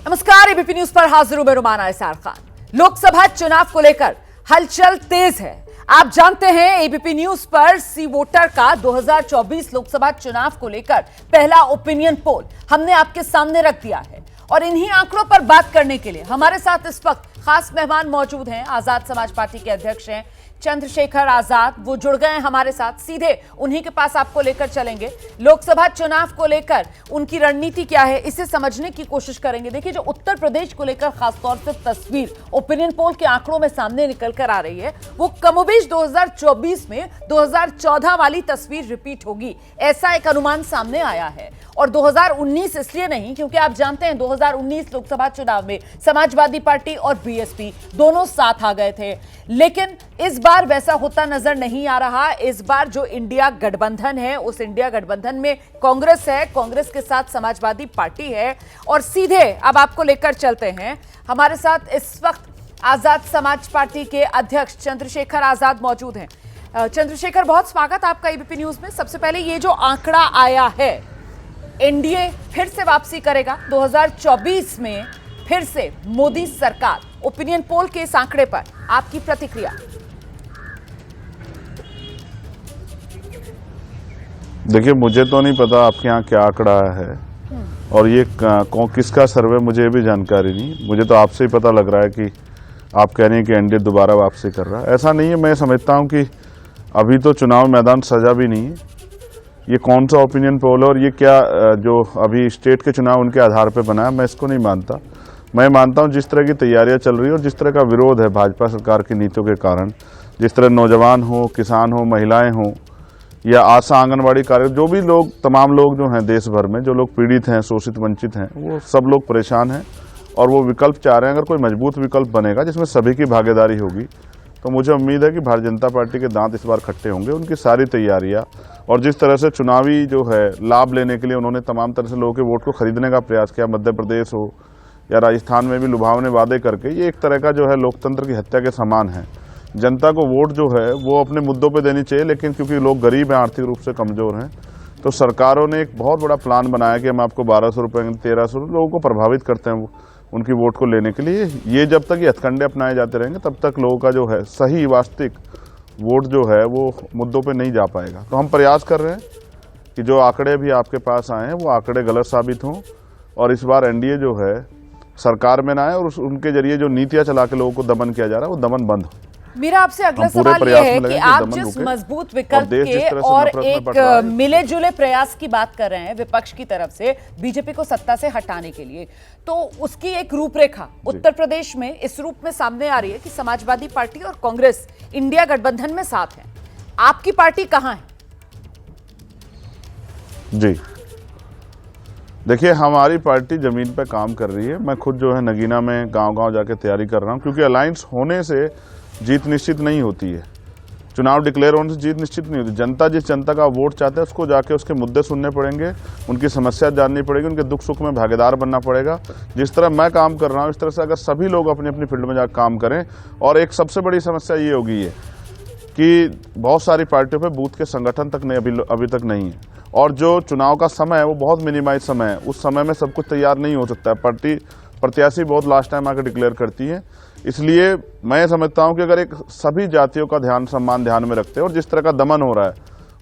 नमस्कार, ABP news पर हाजिर हूं मैं रुमाना इसार खान। लोकसभा चुनाव को लेकर हलचल तेज है। आप जानते हैं एबीपी न्यूज पर सी वोटर का 2024 लोकसभा चुनाव को लेकर पहला ओपिनियन पोल हमने आपके सामने रख दिया है और इन्हीं आंकड़ों पर बात करने के लिए हमारे साथ इस वक्त खास मेहमान मौजूद हैं। आजाद समाज पार्टी के अध्यक्ष हैं चंद्रशेखर आजाद, वो जुड़ गए हैं हमारे साथ। सीधे उन्हीं के पास आपको लेकर चलेंगे। लोकसभा चुनाव को लेकर उनकी रणनीति क्या है, इसे समझने की कोशिश करेंगे। देखिए, जो उत्तर प्रदेश को लेकर खासतौर से तस्वीर ओपिनियन पोल के आंकड़ों में सामने निकल कर आ रही है, वो कमोबेश 2024 में 2014 वाली तस्वीर रिपीट होगी, ऐसा एक अनुमान सामने आया है। और 2019 इसलिए नहीं क्योंकि आप जानते हैं 2019 लोकसभा चुनाव में समाजवादी पार्टी और बीएसपी दोनों साथ आ गए थे, लेकिन इस बार वैसा होता नजर नहीं आ रहा। इस बार जो इंडिया गठबंधन है, उस इंडिया गठबंधन में कांग्रेस है, कांग्रेस के साथ समाजवादी पार्टी है। और सीधे अब आपको लेकर चलते हैं, हमारे साथ इस वक्त आजाद समाज पार्टी के अध्यक्ष चंद्रशेखर आजाद मौजूद हैं। चंद्रशेखर, बहुत स्वागत आपका एबीपी न्यूज में। सबसे पहले ये जो आंकड़ा आया है, एनडीए फिर से वापसी करेगा 2024 में, फिर से मोदी सरकार, ओपिनियन पोल के इस आंकड़े पर आपकी प्रतिक्रिया? देखिए, मुझे तो नहीं पता आपके यहाँ क्या आंकड़ा है और ये किसका सर्वे, मुझे भी जानकारी नहीं। मुझे तो आपसे ही पता लग रहा है कि आप कह रहे हैं कि एनडीए दोबारा वापसी कर रहा है। ऐसा नहीं है। मैं समझता हूँ कि अभी तो चुनाव मैदान सजा भी नहीं है। ये कौन सा ओपिनियन पोल है और ये क्या जो अभी स्टेट के चुनाव उनके आधार पर बना है, मैं इसको नहीं मानता। मैं मानता हूँ जिस तरह की तैयारियां चल रही है और जिस तरह का विरोध है भाजपा सरकार की नीतियों के कारण, जिस तरह नौजवान हो, किसान हो, महिलाएं हो या आशा आंगनबाड़ी कार्य, जो भी लोग, तमाम लोग जो हैं देश भर में, जो लोग पीड़ित हैं, शोषित वंचित हैं, वो सब लोग परेशान हैं और वो विकल्प चाह रहे हैं। अगर कोई मजबूत विकल्प बनेगा जिसमें सभी की भागीदारी होगी तो मुझे उम्मीद है कि भारतीय जनता पार्टी के दांत इस बार खट्टे होंगे। उनकी सारी तैयारियां और जिस तरह से चुनावी जो है लाभ लेने के लिए उन्होंने तमाम तरह से लोगों के वोट को खरीदने का प्रयास किया, मध्य प्रदेश हो या राजस्थान में भी लुभावने वादे करके, ये एक तरह का जो है लोकतंत्र की हत्या के समान है। जनता को वोट जो है वो अपने मुद्दों पे देनी चाहिए, लेकिन क्योंकि लोग गरीब हैं, आर्थिक रूप से कमज़ोर हैं, तो सरकारों ने एक बहुत बड़ा प्लान बनाया कि हम आपको 1200 रुपये, 1300 रुपये, लोगों को प्रभावित करते हैं उनकी वोट को लेने के लिए। ये जब तक ये हथकंडे अपनाए जाते रहेंगे तब तक लोगों का जो है सही वास्तविक वोट जो है वो मुद्दों पे नहीं जा पाएगा। तो हम प्रयास कर रहे हैं कि जो आंकड़े भी आपके पास आए हैं वो आंकड़े गलत साबित हों और इस बार एनडीए जो है सरकार में ना आए और उनके जरिए जो नीतियां चला के लोगों को दमन किया जा रहा है वो दमन बंद हो। मेरा आपसे अगला सवाल यह है कि आप जिस मजबूत विकल्प के और एक मिले जुले प्रयास की बात कर रहे हैं विपक्ष की तरफ से बीजेपी को सत्ता से हटाने के लिए, तो उसकी एक रूपरेखा उत्तर प्रदेश में इस रूप में सामने आ रही है कि समाजवादी पार्टी और कांग्रेस इंडिया गठबंधन में साथ है। आपकी पार्टी कहां है? जी देखिए, हमारी पार्टी जमीन पे काम कर रही है। मैं खुद जो है नगीना में गांव-गांव जाके तैयारी कर रहा हूं, क्योंकि अलायंस होने से जीत निश्चित नहीं होती है। चुनाव डिक्लेयर होने से जीत निश्चित नहीं होती। जनता जिस जनता का वोट चाहते हैं उसको जाके उसके मुद्दे सुनने पड़ेंगे, उनकी समस्या जाननी पड़ेगी, उनके दुख सुख में भागीदार बनना पड़ेगा। जिस तरह मैं काम कर रहा हूँ इस तरह से अगर सभी लोग अपनी अपनी फील्ड में जाकर काम करें, और एक सबसे बड़ी समस्या ये होगी है कि बहुत सारी पार्टियों पे बूथ के संगठन तक नहीं अभी तक नहीं है, और जो चुनाव का समय है वो बहुत मिनिमाइज समय है। उस समय में सब कुछ तैयार नहीं हो सकता है। प्रत्याशी बहुत लास्ट टाइम आकर डिक्लेयर करती है। इसलिए मैं समझता हूं कि अगर एक सभी जातियों का सम्मान ध्यान में रखते हैं और जिस तरह का दमन हो रहा है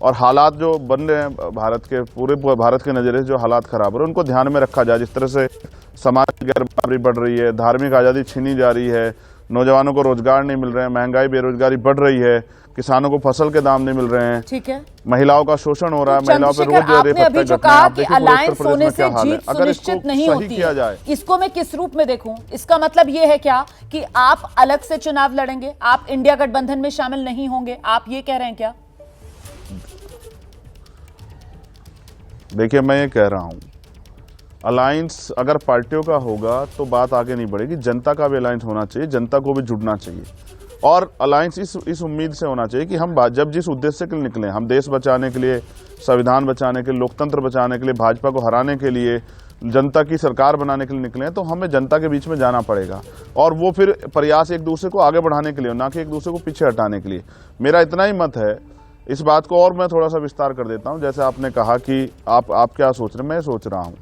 और हालात जो बन रहे हैं भारत के, पूरे भारत के नज़रिए से जो हालात खराब हो रहे हैं उनको ध्यान में रखा जाए। जिस तरह से समाज की गैरबराबरी बढ़ रही है, धार्मिक आज़ादी छीनी जा रही है, नौजवानों को रोजगार नहीं मिल रहे हैं, महंगाई बेरोजगारी बढ़ रही है, किसानों को फसल के दाम नहीं मिल रहे हैं, ठीक है, महिलाओं का शोषण हो रहा है, महिलाओं पर रोज आपने अभी जो कहा कि अलायंस होने से जीत सुनिश्चित नहीं होती है, इसको मैं किस रूप में देखूं? इसका मतलब ये है क्या कि आप अलग से चुनाव लड़ेंगे, आप इंडिया गठबंधन में शामिल नहीं होंगे, आप ये कह रहे हैं क्या? देखिए, मैं ये कह रहा हूं, अलायंस अगर पार्टियों का होगा तो बात आगे नहीं बढ़ेगी। जनता का भी अलायंस होना चाहिए, जनता को भी जुड़ना चाहिए, और अलायंस इस उम्मीद से होना चाहिए कि हम जब जिस उद्देश्य के लिए निकले, हम देश बचाने के लिए, संविधान बचाने के लिए, लोकतंत्र बचाने के लिए, भाजपा को हराने के लिए, जनता की सरकार बनाने के लिए निकले हैं, तो हमें जनता के बीच में जाना पड़ेगा। और वो फिर प्रयास एक दूसरे को आगे बढ़ाने के लिए, ना कि एक दूसरे को पीछे हटाने के लिए। मेरा इतना ही मत है इस बात को, और मैं थोड़ा सा विस्तार कर देता हूं। जैसे आपने कहा कि आप क्या सोच रहे हैं, मैं सोच रहा हूं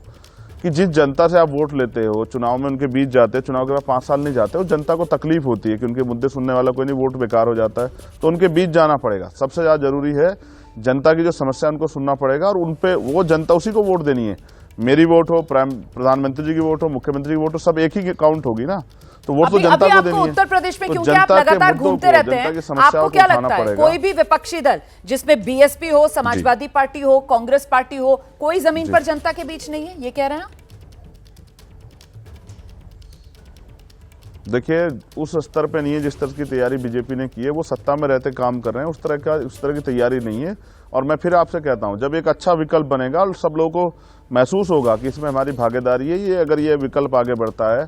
कि जिस जनता से आप वोट लेते हो, चुनाव में उनके बीच जाते हैं, चुनाव के बाद 5 साल नहीं जाते हो, जनता को तकलीफ होती है कि उनके मुद्दे सुनने वाला कोई नहीं, वोट बेकार हो जाता है, तो उनके बीच जाना पड़ेगा। सबसे ज्यादा जरूरी है जनता की जो समस्या उनको सुनना पड़ेगा और उनपे वो जनता उसी को वोट देनी है। मेरी वोट हो, प्रधानमंत्री जी की वोट हो, मुख्यमंत्री की वोट हो, सब एक ही काउंट होगी ना, तो वोट तो जनता को देनी है। उत्तर प्रदेश में तो क्योंकि आप लगातार घूमते रहते हैं, आपको क्या लगता है कोई भी विपक्षी दल जिसमें बीएसपी हो, समाजवादी पार्टी हो, कांग्रेस पार्टी हो, कोई जमीन पर जनता के बीच नहीं है, ये कह रहे हैं? देखिए, उस स्तर पे नहीं है जिस तरह की तैयारी बीजेपी ने की है। वो सत्ता में रहते काम कर रहे हैं, उस तरह की तैयारी नहीं है। और मैं फिर आपसे कहता हूं, जब एक अच्छा विकल्प बनेगा और सब लोगों को महसूस होगा कि इसमें हमारी भागीदारी है, ये अगर ये विकल्प आगे बढ़ता है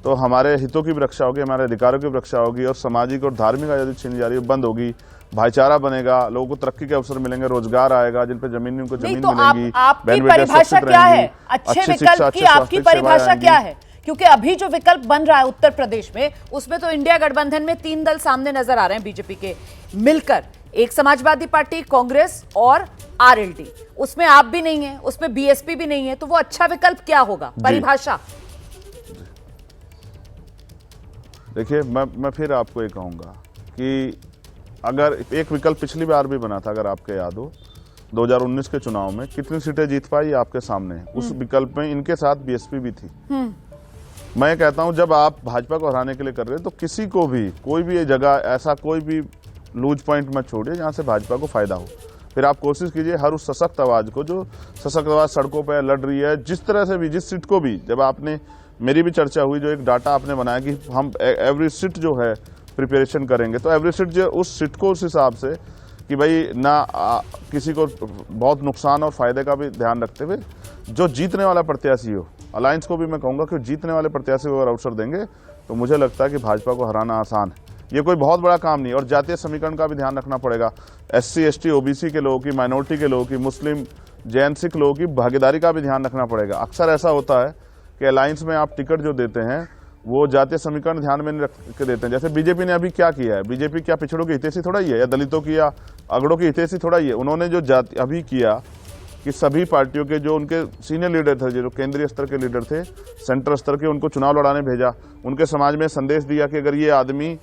तो हमारे हितों की भी रक्षा होगी, हमारे अधिकारों की भी रक्षा होगी और सामाजिक और धार्मिक आजादी छीनी जा रही है बंद होगी, भाईचारा बनेगा, लोगों को तरक्की के अवसर मिलेंगे, रोजगार आएगा, जिन पे जमीन उनको जमीन मिलेगी। आपकी परिभाषा क्या है अच्छे विकल्प की? आपकी परिभाषा क्या है? क्योंकि अभी जो विकल्प बन रहा है उत्तर प्रदेश में, उसमें तो इंडिया गठबंधन में 3 दल सामने नजर आ रहे हैं बीजेपी के मिलकर, एक समाजवादी पार्टी, कांग्रेस और आरएलडी। उसमें आप भी नहीं है, उसमें बीएसपी भी नहीं है, तो वो अच्छा विकल्प क्या होगा? परिभाषा। देखिए, मैं फिर आपको ये कहूंगा कि अगर एक विकल्प पिछली बार भी बना था, अगर आपके याद हो 2019 के चुनाव में कितनी सीटें जीत पाई आपके सामने है। उस विकल्प में इनके साथ बीएसपी भी थी। मैं कहता हूं, जब आप भाजपा को हराने के लिए कर रहे हैं तो किसी को भी कोई भी ये जगह ऐसा कोई भी लूज पॉइंट मत छोड़िए जहां से भाजपा को फायदा हो। फिर आप कोशिश कीजिए हर उस सशक्त आवाज को, जो सशक्त आवाज सड़कों पर लड़ रही है, जिस तरह से भी, जिस सीट को भी, जब आपने, मेरी भी चर्चा हुई, जो एक डाटा आपने बनाया कि हम एवरी सीट जो है प्रिपरेशन करेंगे, तो एवरी सीट जो उस सीट को उस हिसाब से कि भाई ना किसी को बहुत नुकसान और फायदे का भी ध्यान रखते हुए जो जीतने वाला प्रत्याशी हो, अलायंस को भी मैं कहूंगा कि जीतने वाले प्रत्याशी को अगर अवसर देंगे तो मुझे लगता है कि भाजपा को हराना आसान है। ये कोई बहुत बड़ा काम नहीं। और जातीय समीकरण का भी ध्यान रखना पड़ेगा, SC ST OBC के लोगों की, माइनॉरिटी के लोगों की, मुस्लिम जैन सिख लोगों की भागीदारी का भी ध्यान रखना पड़ेगा। अक्सर ऐसा होता है कि अलायंस में आप टिकट जो देते हैं वो जातीय समीकरण ध्यान में नहीं रख के देते हैं। जैसे बीजेपी ने अभी क्या किया है, बीजेपी क्या पिछड़ों की हितैषी थोड़ा ही है या दलितों की या अगड़ों की हितैषी थोड़ा ही है। उन्होंने जो जाति अभी किया कि सभी पार्टियों के जो उनके सीनियर लीडर थे, जो केंद्रीय स्तर के लीडर थे, सेंटर स्तर के, उनको चुनाव लड़ाने भेजा, उनके समाज में संदेश दिया कि अगर ये आदमी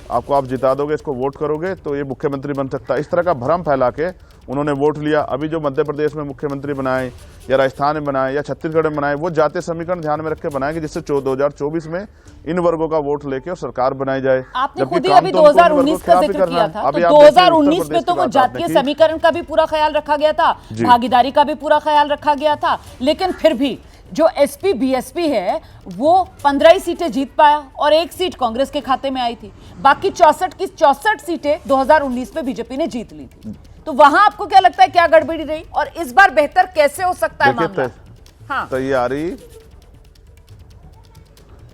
आपको आप जिता दोगे, इसको वोट करोगे तो ये मुख्यमंत्री बन सकता है। इस तरह का भ्रम फैला के उन्होंने वोट लिया। अभी जो मध्य प्रदेश में मुख्यमंत्री बनाए या राजस्थान में बनाए या छत्तीसगढ़ में बनाए, वो जातीय समीकरण ध्यान में रख के बनाएंगे जिससे 2024 में इन वर्गों का वोट लेके और सरकार बनाई जाए। आपने खुद ही अभी 2019 का जिक्र किया था, तो 2019 में तो वो जातीय समीकरण का भी पूरा ख्याल रखा गया था, भागीदारी का भी पूरा ख्याल रखा गया था, लेकिन फिर भी जो एसपी बीएसपी है वो 15 ही सीटें जीत पाया और 1 सीट कांग्रेस के खाते में आई थी। बाकी 64 की 64 सीटें 2019 में बीजेपी ने जीत ली थी। तो वहां आपको क्या लगता है क्या गड़बड़ी रही और इस बार बेहतर कैसे हो सकता है मामला? हाँ,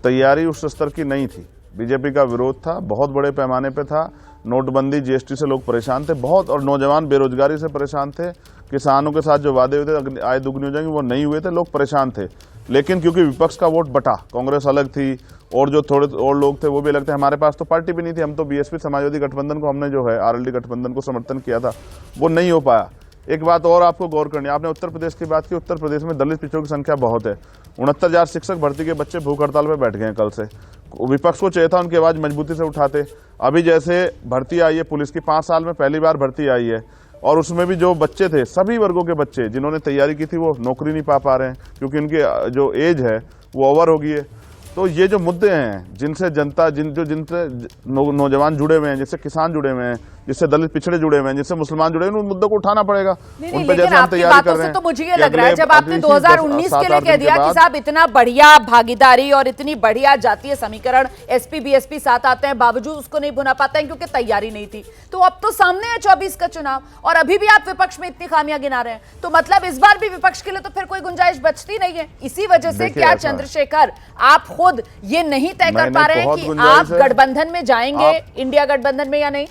तैयारी उस स्तर की नहीं थी। बीजेपी का विरोध था, बहुत बड़े पैमाने पे था। नोटबंदी, जीएसटी से लोग परेशान थे बहुत, और नौजवान बेरोजगारी से परेशान थे। किसानों के साथ जो वादे हुए थे आय दुगनी हो जाएंगे, वो नहीं हुए थे, लोग परेशान थे। लेकिन क्योंकि विपक्ष का वोट बटा, कांग्रेस अलग थी और जो थोड़े और लोग थे वो भी अलग थे। हमारे पास तो पार्टी भी नहीं थी, हम तो बीएसपी समाजवादी गठबंधन को, हमने जो है आरएलडी गठबंधन को समर्थन किया था, वो नहीं हो पाया। एक बात और आपको गौर करनी है, आपने उत्तर प्रदेश की बात की। उत्तर प्रदेश में दलित पिछड़ों की संख्या बहुत है। 69,000 शिक्षक भर्ती के बच्चे भूख हड़ताल पर बैठ गए हैं कल से। विपक्ष को चाहिए था उनकी आवाज मजबूती से उठाते। अभी जैसे भर्ती आई है पुलिस की, 5 साल में पहली बार भर्ती आई है, और उसमें भी जो बच्चे थे, सभी वर्गों के बच्चे जिन्होंने तैयारी की थी वो नौकरी नहीं पा रहे हैं क्योंकि उनकी जो एज है वो ओवर हो गई है। तो ये जो मुद्दे हैं जिनसे जनता, जिनसे नौजवान जुड़े हुए हैं, जिससे किसान जुड़े हुए हैं, जिससे दलित पिछड़े जुड़े हुए हैं, जिससे मुसलमान जुड़े हुए हैं, उन मुद्दों को उठाना पड़ेगा। उन पे जैसे हम तैयारी कर रहे हैं, तो मुझे ये लग रहा है जब आपने 2019 के लिए कह दिया कि साहब इतना बढ़िया भागीदारी और इतनी बढ़िया जातीय समीकरण, एसपी बीएसपी साथ आते हैं, बावजूद उसको नहीं बुना पाते हैं क्योंकि तैयारी नहीं थी। तो अब तो सामने है 24 का चुनाव और अभी भी आप विपक्ष में इतनी खामियां गिना रहे हैं, तो मतलब इस बार भी विपक्ष के लिए तो फिर कोई गुंजाइश बचती नहीं है। इसी वजह से क्या चंद्रशेखर आप खुद ये नहीं तय कर पा रहे हैं कि आप गठबंधन में जाएंगे, इंडिया गठबंधन में या नहीं?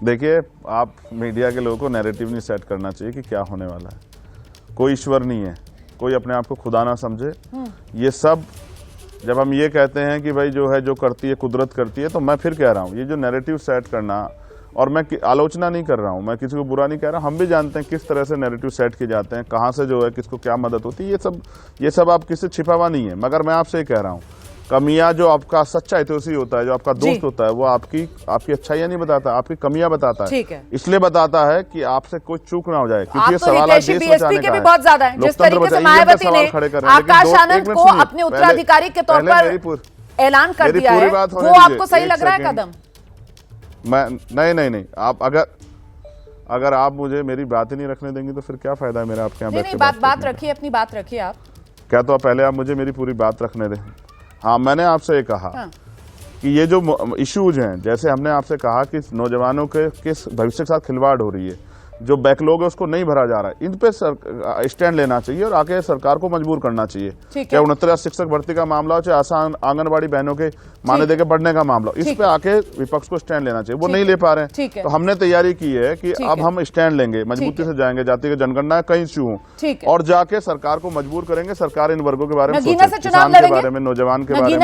देखिए, आप मीडिया के लोगों को नैरेटिव नहीं सेट करना चाहिए कि क्या होने वाला है। कोई ईश्वर नहीं है, कोई अपने आप को खुदा ना समझे। ये सब जब हम ये कहते हैं कि भाई जो है जो करती है कुदरत करती है, तो मैं फिर कह रहा हूं ये जो नैरेटिव सेट करना और मैं आलोचना नहीं कर रहा हूं, मैं किसी को बुरा नहीं कह रहा। हम भी जानते हैं किस तरह से नैरेटिव सेट किए जाते हैं, कहाँ से जो है किसको क्या मदद होती है, ये सब आप किससे छिपा हुआ नहीं है। मगर मैं आपसे ये कह रहा हूँ, कमियां जो आपका सच्चा हितैषी होता है, जो आपका दोस्त होता है, वो आपकी अच्छाइयां नहीं बताता, आपकी कमियां बताता है। इसलिए बताता है कि आपसे कोई चूक ना हो जाए, क्योंकि ये सवाल देश बचाने का है। बहुत ज्यादा है। जिस तरीके से मायावती ने आकाश आनंद को अपने उत्तराधिकारी के तौर पर ऐलान कर दिया है, वो आपको सही लग रहा है कदम? मैं नहीं, आप अगर आप मुझे मेरी बात ही नहीं रखने देंगे तो फिर क्या फायदा है मेरा आपके यहाँ? नहीं, बात रखिए, अपनी बात रखिए आप। क्या तो पहले आप मुझे मेरी पूरी बात रखने दें। हाँ, मैंने आपसे ये कहा कि ये जो इश्यूज हैं, जैसे हमने आपसे कहा कि नौजवानों के किस भविष्य के साथ खिलवाड़ हो रही है, जो बैकलॉग है उसको नहीं भरा जा रहा है, इन पे स्टैंड लेना चाहिए और आगे सरकार को मजबूर करना चाहिए। चाहे 69 शिक्षक भर्ती का मामला हो, चाहे आसान आंगनबाड़ी बहनों के माने देके बढ़ने का मामला, इस पे आके विपक्ष को स्टैंड लेना चाहिए। वो नहीं ले पा रहे हैं, तो हमने तैयारी की है कि अब हम स्टैंड लेंगे, मजबूती से जाएंगे, जाति की जनगणना कहीं इश्यू हो और जाके सरकार को मजबूर करेंगे। सरकार इन वर्गों के बारे में सोचे, किसान के बारे में, नौजवान के बारे में,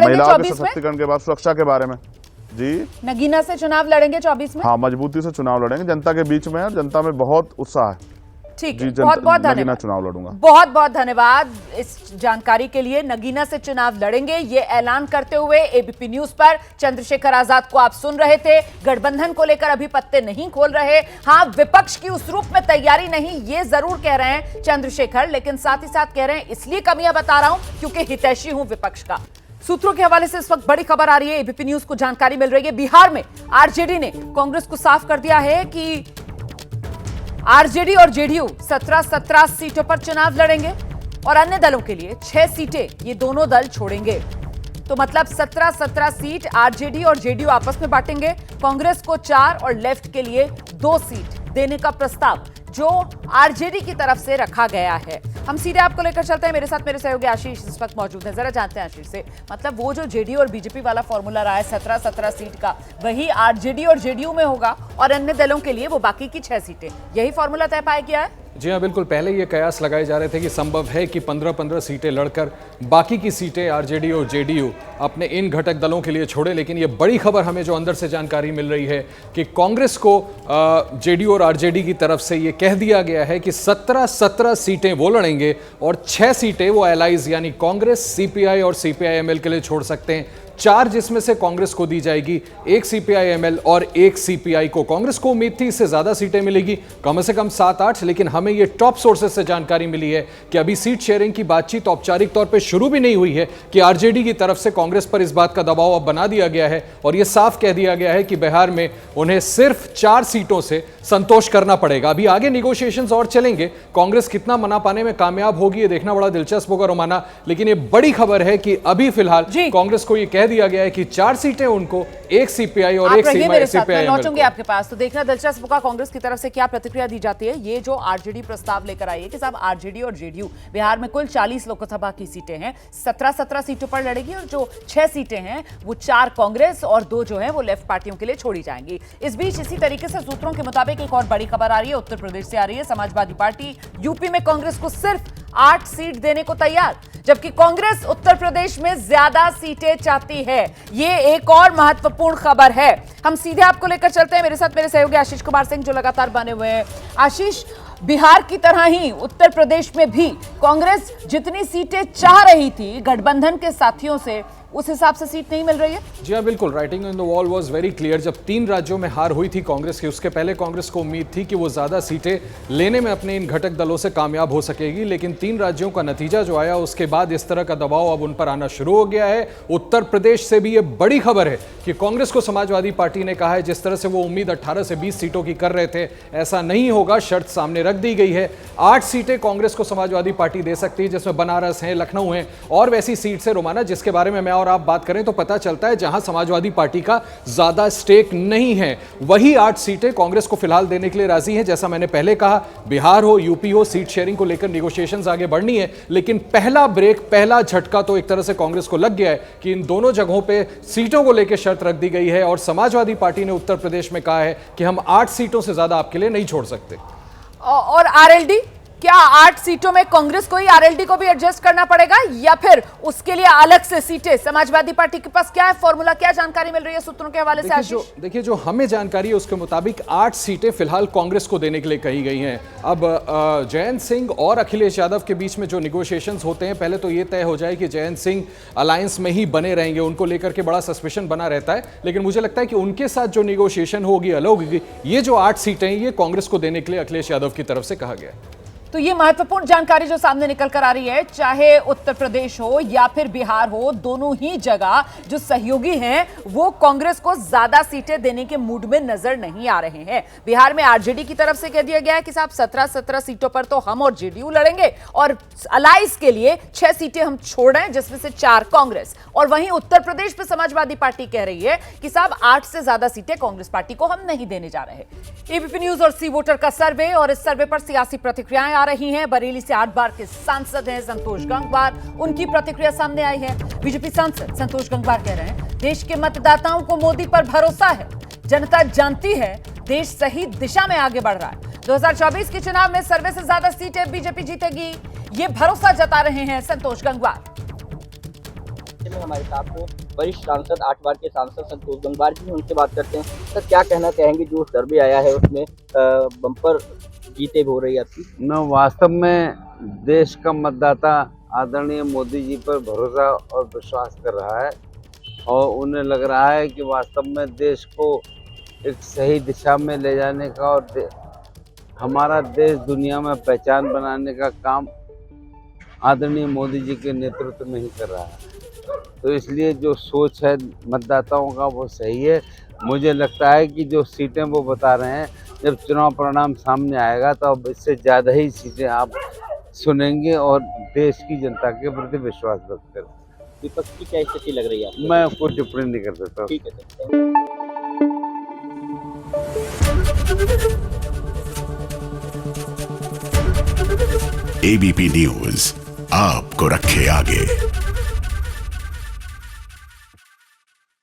महिलाओं के सशक्तिकरण के बाद सुरक्षा के बारे में। जी, नगीना से चुनाव लड़ेंगे 24 में? हाँ, मजबूती से चुनाव लड़ेंगे, जनता के बीच में, और जनता में बहुत उत्साह है। ठीक है, बहुत धन्यवाद। चुनाव लड़ूंगा। बहुत धन्यवाद इस जानकारी के लिए। नगीना से चुनाव लड़ेंगे, ये ऐलान करते हुए एबीपी न्यूज पर चंद्रशेखर आजाद को आप सुन रहे थे। गठबंधन को लेकर अभी पत्ते नहीं खोल रहे। हाँ, विपक्ष की उस रूप में तैयारी नहीं, ये जरूर कह रहे हैं चंद्रशेखर, लेकिन साथ ही साथ कह रहे हैं इसलिए कमियां बता रहा हूं क्योंकि हितैषी हूं विपक्ष का। सूत्रों के हवाले से इस वक्त बड़ी खबर आ रही है, एबीपी न्यूज को जानकारी मिल रही है। बिहार में आरजेडी ने कांग्रेस को साफ कर दिया है कि आरजेडी और जेडीयू 17 सीटों पर चुनाव लड़ेंगे और अन्य दलों के लिए 6 सीटें ये दोनों दल छोड़ेंगे। तो मतलब 17 सीट आरजेडी और जेडीयू आपस में बांटेंगे। कांग्रेस को 4 और लेफ्ट के लिए 2 सीट देने का प्रस्ताव जो आरजेडी की तरफ से रखा गया है। हम सीधे आपको लेकर चलते हैं, मेरे साथ मेरे सहयोगी आशीष इस वक्त मौजूद है। जरा जानते हैं आशीष से, मतलब वो जो जेडीयू और बीजेपी वाला फॉर्मूला रहा है 17 सीट का, वही आरजेडी और जेडीयू में होगा और अन्य दलों के लिए वो बाकी की 6 सीटें, यही फॉर्मूला तय पाया गया है? जी हाँ, बिल्कुल। पहले ये कयास लगाए जा रहे थे कि संभव है कि 15-15 सीटें लड़कर बाकी की सीटें आरजेडी और जेडीयू अपने इन घटक दलों के लिए छोड़े, लेकिन ये बड़ी खबर हमें जो अंदर से जानकारी मिल रही है कि कांग्रेस को जेडीयू और आरजेडी की तरफ से ये कह दिया गया है कि 17 सीटें वो लड़ेंगे और 6 सीटें वो एलाइज यानी कांग्रेस, सीपीआई और सीपीआई-एमएल के लिए छोड़ सकते हैं। 4 जिसमें से कांग्रेस को दी जाएगी, 1 सीपीआई-एमएल और 1 सीपीआई को। कांग्रेस को उम्मीद थी इससे ज्यादा सीटें मिलेगी, कम से कम 7-8, लेकिन हमें ये टॉप सोर्सेज से जानकारी मिली है कि अभी सीट शेयरिंग की बातचीत औपचारिक तौर पे शुरू भी नहीं हुई है कि आरजेडी की तरफ से कांग्रेस पर इस बात का दबाव अब बना दिया गया है और यह साफ कह दिया गया है कि बिहार में उन्हें सिर्फ 4 सीटों से संतोष करना पड़ेगा। अभी आगे निगोशिएशंस और चलेंगे, कांग्रेस कितना मना पाने में कामयाब होगी ये देखना बड़ा दिलचस्प होगा रोमाना, लेकिन ये बड़ी खबर है कि अभी फिलहाल कांग्रेस को ये कह दिया गया है कि 4 सीटें उनको, 1 सीपीआई और 1 सीपीआई। लौटूंगी आपके पास, तो देखना दिलचस्प होगा कांग्रेस की तरफ से क्या प्रतिक्रिया दी जाती है। ये जो आरजेडी प्रस्ताव लेकर आई है कि साहब आरजेडी और जेडीयू बिहार में कुल 40 लोकसभा की सीटें हैं, 17 सीटों पर लड़ेगी और जो 6 सीटें हैं वो 4 कांग्रेस और 2 जो है वो लेफ्ट पार्टियों के लिए छोड़ी जाएंगी। इस बीच इसी तरीके से सूत्रों के मुताबिक एक और बड़ी खबर आ रही है, उत्तर प्रदेश से आ रही है। समाजवादी पार्टी यूपी में कांग्रेस को सिर्फ 8 सीट देने को तैयार, जबकि कांग्रेस उत्तर प्रदेश में ज्यादा सीटें चाहती है। ये एक और महत्वपूर्ण खबर है। हम सीधे आपको लेकर चलते हैं, मेरे साथ मेरे सहयोगी आशीष कुमार सिंह जो लगातार बने हुए हैं। आशीष, बिहार की तरह ही उत्तर प्रदेश में भी कांग्रेस जितनी सीटें चाह रही थी गठबंधन के साथियों से, उस हिसाब से सीट नहीं मिल रही है? जी हाँ, बिल्कुल। Writing on the wall was very clear. जब 3 राज्यों में हार हुई थी कांग्रेस की, उसके पहले कांग्रेस को उम्मीद थी कि वो ज्यादा सीटें लेने में अपने इन घटक दलों से कामयाब हो सकेगी, लेकिन 3 राज्यों का नतीजा जो आया उसके बाद इस तरह का दबाव अब उन पर आना शुरू हो गया है। उत्तर प्रदेश से भी ये बड़ी खबर है कि कांग्रेस को समाजवादी पार्टी ने कहा है जिस तरह से वो उम्मीद 18 से 20 सीटों की कर रहे थे, ऐसा नहीं होगा। शर्त सामने रख दी गई है, 8 सीटें कांग्रेस को समाजवादी पार्टी दे सकती है, जिसमें बनारस है, लखनऊ है और वैसी सीट से रोमाना जिसके बारे में मैं और आप बात करें तो पता चलता है जहां समाजवादी पार्टी का ज्यादा स्टेक नहीं है, वही 8 सीटें कांग्रेस को फिलहाल देने के लिए राजी है। जैसा मैंने पहले कहा, बिहार हो, यूपी हो, सीट शेयरिंग को लेकर निगोशिएशंस आगे बढ़नी है, लेकिन पहला ब्रेक, पहला झटका तो एक तरह से कांग्रेस को लग गया है कि इन दोनों जगहों पे सीटों को लेकर शर्त रख दी गई है और समाजवादी पार्टी ने उत्तर प्रदेश में कहा है कि हम 8 सीटों से ज्यादा आपके लिए नहीं छोड़ सकते। और आरएलडी क्या 8 सीटों में कांग्रेस को ही आरएलडी को भी एडजस्ट करना पड़ेगा या फिर उसके लिए अलग से सीटें? समाजवादी पार्टी के पास क्या है फॉर्मूला, क्या जानकारी मिल रही है सूत्रों के हवाले से? देखिए जो हमें जानकारी है उसके मुताबिक 8 सीटें फिलहाल कांग्रेस को देने के लिए कही गई हैं। अब जयंत सिंह और अखिलेश यादव के बीच में जो निगोशिएशंस होते हैं, पहले तो ये तय हो जाए कि जयंत सिंह अलायंस में ही बने रहेंगे। उनको लेकर के बड़ा सस्पेशन बना रहता है, लेकिन मुझे लगता है कि उनके साथ जो निगोशिएशन होगी अलग होगी। ये जो 8 सीटें ये कांग्रेस को देने के लिए अखिलेश यादव की तरफ से कहा गया है। तो ये महत्वपूर्ण जानकारी जो सामने निकल कर आ रही है, चाहे उत्तर प्रदेश हो या फिर बिहार हो, दोनों ही जगह जो सहयोगी हैं वो कांग्रेस को ज्यादा सीटें देने के मूड में नजर नहीं आ रहे हैं। बिहार में आरजेडी की तरफ से कह दिया गया है कि साहब 17 सीटों पर तो हम और जेडीयू लड़ेंगे और अलायंस के लिए 6 सीटें हम छोड़ रहे हैं, जिसमें से 4 कांग्रेस। और वहीं उत्तर प्रदेश में समाजवादी पार्टी कह रही है कि साहब 8 से ज्यादा सीटें कांग्रेस पार्टी को हम नहीं देने जा रहे। एबीपी न्यूज और सी वोटर का सर्वे, और इस सर्वे पर सियासी प्रतिक्रियाएं आ रही हैं। बरेली से 8 बार के सांसद हैं संतोष गंगवार, उनकी प्रतिक्रिया सामने आई है। बीजेपी सांसद संतोष गंगवार कह रहे हैं देश के मतदाताओं को मोदी पर भरोसा है, जनता जानती है देश सही दिशा में आगे बढ़ रहा है। 2024 के चुनाव में सर्वे से ज्यादा सीटें बीजेपी जीतेगी, ये भरोसा जता रहे हैं संतोष गंगवार। हमारे साथ वो वरिष्ठ सांसद 8 बार के सांसद संतोष गंगवार जी, उनसे बात करते हैं। सर क्या कहना चाहेंगे, जो सर्वे आया है उसमें बम्पर जीते हो रही है आपकी? न, वास्तव में देश का मतदाता आदरणीय मोदी जी पर भरोसा और विश्वास कर रहा है और उन्हें लग रहा है कि वास्तव में देश को एक सही दिशा में ले जाने का और हमारा देश दुनिया में पहचान बनाने का काम आदरणीय मोदी जी के नेतृत्व में ही कर रहा है। तो इसलिए जो सोच है मतदाताओं का वो सही है। मुझे लगता है कि जो सीटें वो बता रहे हैं, जब चुनाव परिणाम सामने आएगा तो अब इससे ज़्यादा ही सीटें आप सुनेंगे और देश की जनता के प्रति विश्वास व्यक्त करें। विपक्ष की क्या स्थिति लग रही है आपको? मैं कोई टिप्पणी नहीं कर सकता। ठीक है सर। एबीपी न्यूज आपको रखे आगे।